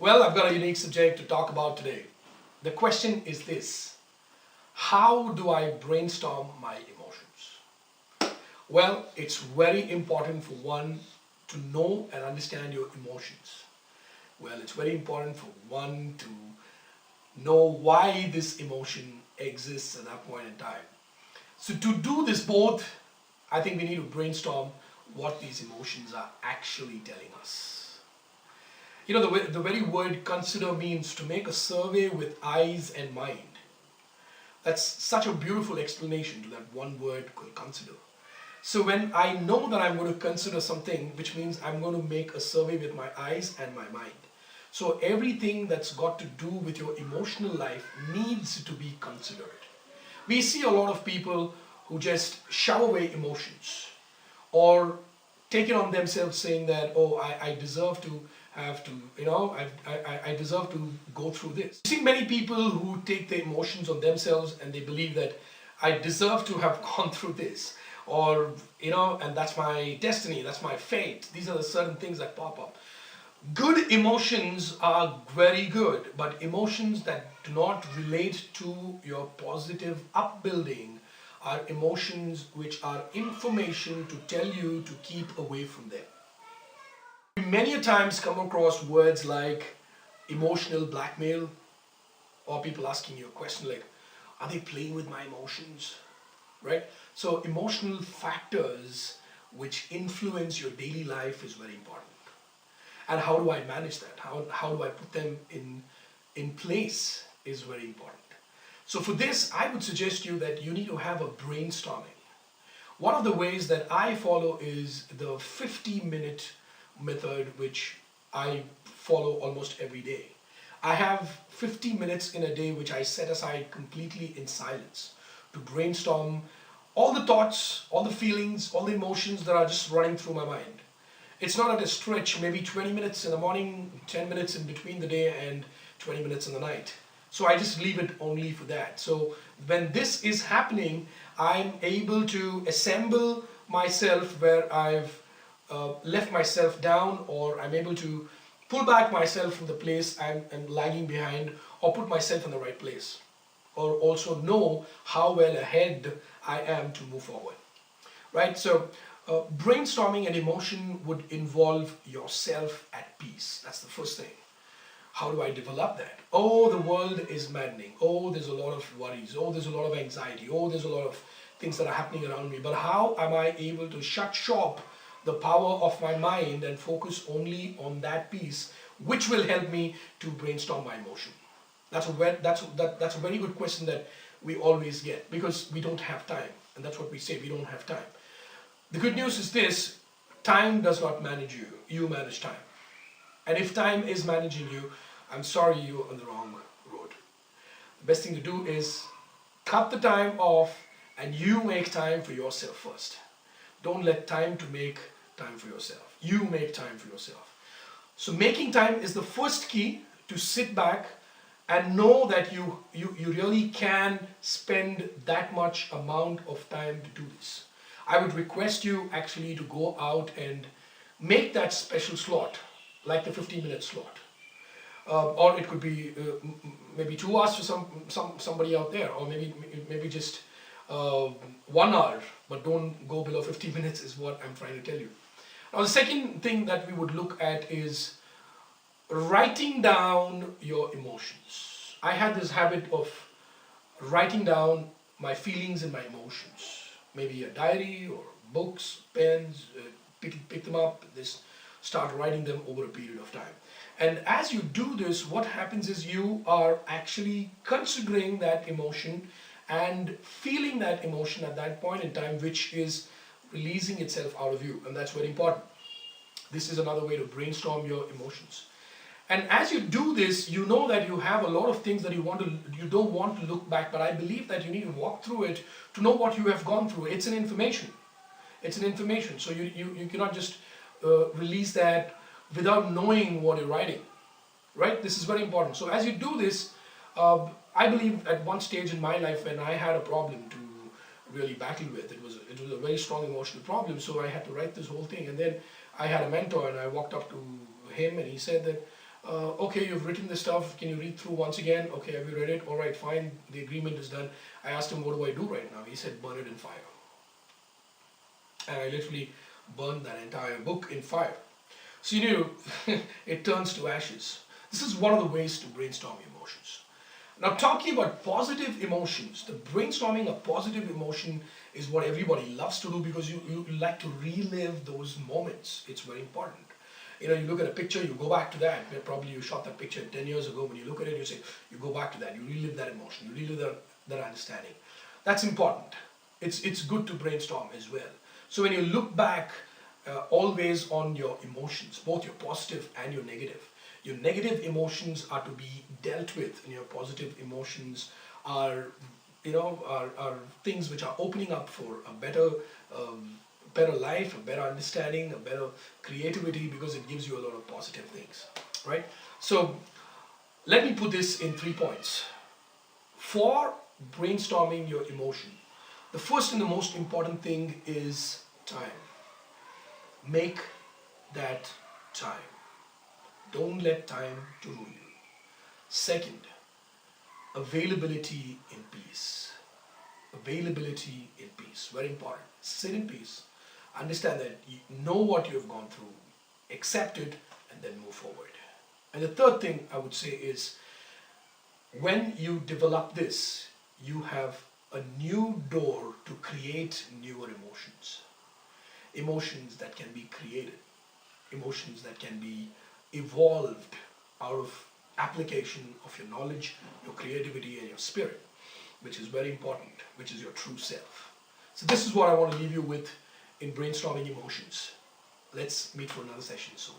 Well, I've got a unique subject to talk about today. The question is this: how do I brainstorm my emotions? Well, it's very important for one to know and understand your emotions. Well, it's very important for one to know why this emotion exists at that point in time. So to do this both, I think we need to brainstorm what these emotions are actually telling us. You know, the very word consider means to make a survey with eyes and mind. That's such a beautiful explanation to that one word called consider. So when I know that I'm going to consider something, which means I'm going to make a survey with my eyes and my mind. So everything that's got to do with your emotional life needs to be considered. We see a lot of people who just shove away emotions or take it on themselves saying that, oh, I deserve to have to, I deserve to go through this. You see many people who take their emotions on themselves and they believe that I deserve to have gone through this, or, and that's my destiny, that's my fate. These are the certain things that pop up. Good emotions are very good, but emotions that do not relate to your positive upbuilding are emotions which are information to tell you to keep away from them. Many a times come across words like emotional blackmail, or people asking you a question like, are they playing with my emotions? Right? So emotional factors which influence your daily life is very important. And how do I manage that? How do I put them in place is very important. So for this, I would suggest you that you need to have a brainstorming. One of the ways that I follow is the 50-minute method, which I follow almost every day. I have 50 minutes in a day which I set aside completely in silence to brainstorm all the thoughts, all the feelings, all the emotions that are just running through my mind. It's not at a stretch, maybe 20 minutes in the morning, 10 minutes in between the day, and 20 minutes in the night. So I just leave it only for that. So when this is happening, I'm able to assemble myself where I've left myself down, or I'm able to pull back myself from the place I'm lagging behind, or put myself in the right place, or also know how well ahead I am to move forward. Right? So brainstorming an emotion would involve yourself at peace. That's the first thing. How do I develop that? Oh, the world is maddening. Oh, there's a lot of worries. Oh, there's a lot of anxiety. Oh, there's a lot of things that are happening around me. But how am I able to shut shop the power of my mind and focus only on that piece, which will help me to brainstorm my emotion? That's a very good question that we always get, because we don't have time. And that's what we say, we don't have time. The good news is this: time does not manage you, you manage time. And if time is managing you, I'm sorry, you're on the wrong road. The best thing to do is cut the time off and you make time for yourself first. Don't let time to make time for yourself. You make time for yourself. So making time is the first key to sit back and know that you really can spend that much amount of time to do this. I would request you actually to go out and make that special slot, like the 15-minute slot. Or it could be maybe 2 hours for somebody out there, or maybe just 1 hour, but don't go below 50 minutes is what I'm trying to tell you. Now the second thing that we would look at is writing down your emotions. I had this habit of writing down my feelings and my emotions. Maybe a diary or books, pens, pick them up, just start writing them over a period of time. And as you do this, what happens is you are actually considering that emotion and feeling that emotion at that point in time, which is releasing itself out of you. And that's very important. This is another way to brainstorm your emotions. And as you do this, you know that you have a lot of things that you don't want to look back, but I believe that you need to walk through it to know what you have gone through. It's an information. It's an information. So you cannot just release that without knowing what you're writing. Right? This is very important. So as you do this, I believe at one stage in my life when I had a problem to really battle with, it was a very strong emotional problem, so I had to write this whole thing. And then I had a mentor and I walked up to him and he said that Okay, you've written this stuff, can you read through once again? Okay, have you read it? All right, fine, the agreement is done. I asked him, what do I do right now? He said, burn it in fire. And I literally burned that entire book in fire. So you know, it turns to ashes. This is one of the ways to brainstorm emotions. Now, talking about positive emotions, the brainstorming a positive emotion is what everybody loves to do because you like to relive those moments. It's very important. You know, you look at a picture, you go back to that. Probably you shot that picture 10 years ago. When you look at it, you say, you go back to that. You relive that emotion. You relive that understanding. That's important. It's good to brainstorm as well. So when you look back, always on your emotions, both your positive and your negative. Your negative emotions are to be dealt with, and your positive emotions are, are things which are opening up for a better life, a better understanding, a better creativity, because it gives you a lot of positive things, right? So let me put this in 3 points. For brainstorming your emotion, the first and the most important thing is time. Make that time. Don't let time to rule you. Second, availability in peace. Availability in peace. Very important. Sit in peace. Understand that you know what you have gone through. Accept it and then move forward. And the third thing I would say is, when you develop this, you have a new door to create newer emotions. Emotions that can be created. Emotions that can be evolved out of application of your knowledge, your creativity, and your spirit, which is very important, which is your true self. So this is what I want to leave you with in brainstorming emotions. Let's meet for another session soon.